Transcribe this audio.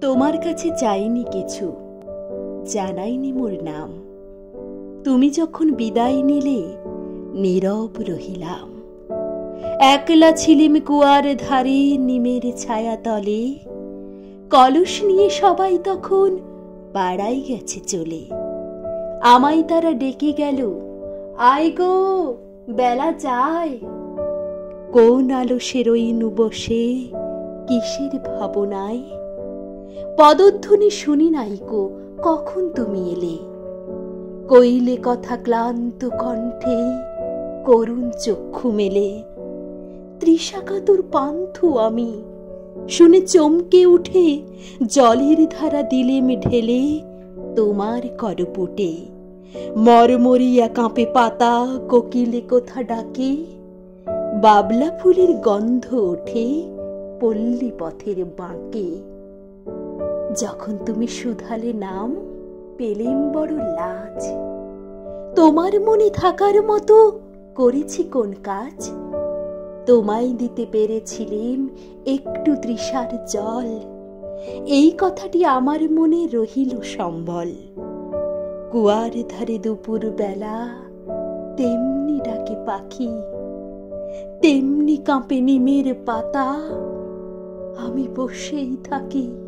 তোমার কাছে চাইনি কিছু, জানাইনি মোর নাম। তুমি যখন বিদায় নিলে নীরব রহিলাম। একলা ছিলিম কুয়ার ধারে নিমের ছায়া তলে। কলস নিয়ে সবাই তখন পাড়ায় গেছে চলে। আমায় তারা ডেকে গেল, আয় গো বেলা যায়। কোন আলসে রইনু বসে কিসের ভাবনায়। পদধ্বনি শুনি নাই গো কখন তুমি এলে। কইলে কথা ক্লান্ত কণ্ঠে, করুণ চক্ষু মেলে। তৃষাকাতর পান্থু আমি, শুনে চমকে উঠে জলের ধারা দিলেম ঢেলে তোমার করপুটে। মরমরিয়া কাঁপে পাতা, কোকিলে কোথা ডাকে। বাবলা ফুলের গন্ধ ওঠে পল্লী পথের বাঁকে। যখন তুমি শুধালে নাম, পেলেম বড় লাজ। তোমার মনে থাকার মতো করেছি কোন কাজ। তোমায় দিতে পেরেছিলেম একটু তৃষার জল। এই কথাটি আমার মনে রহিল সম্বল। কুয়ার ধারে দুপুর বেলা তেমনি ডাকে পাখি, তেমনি কাঁপে নিমের পাতা। আমি বসেই থাকি।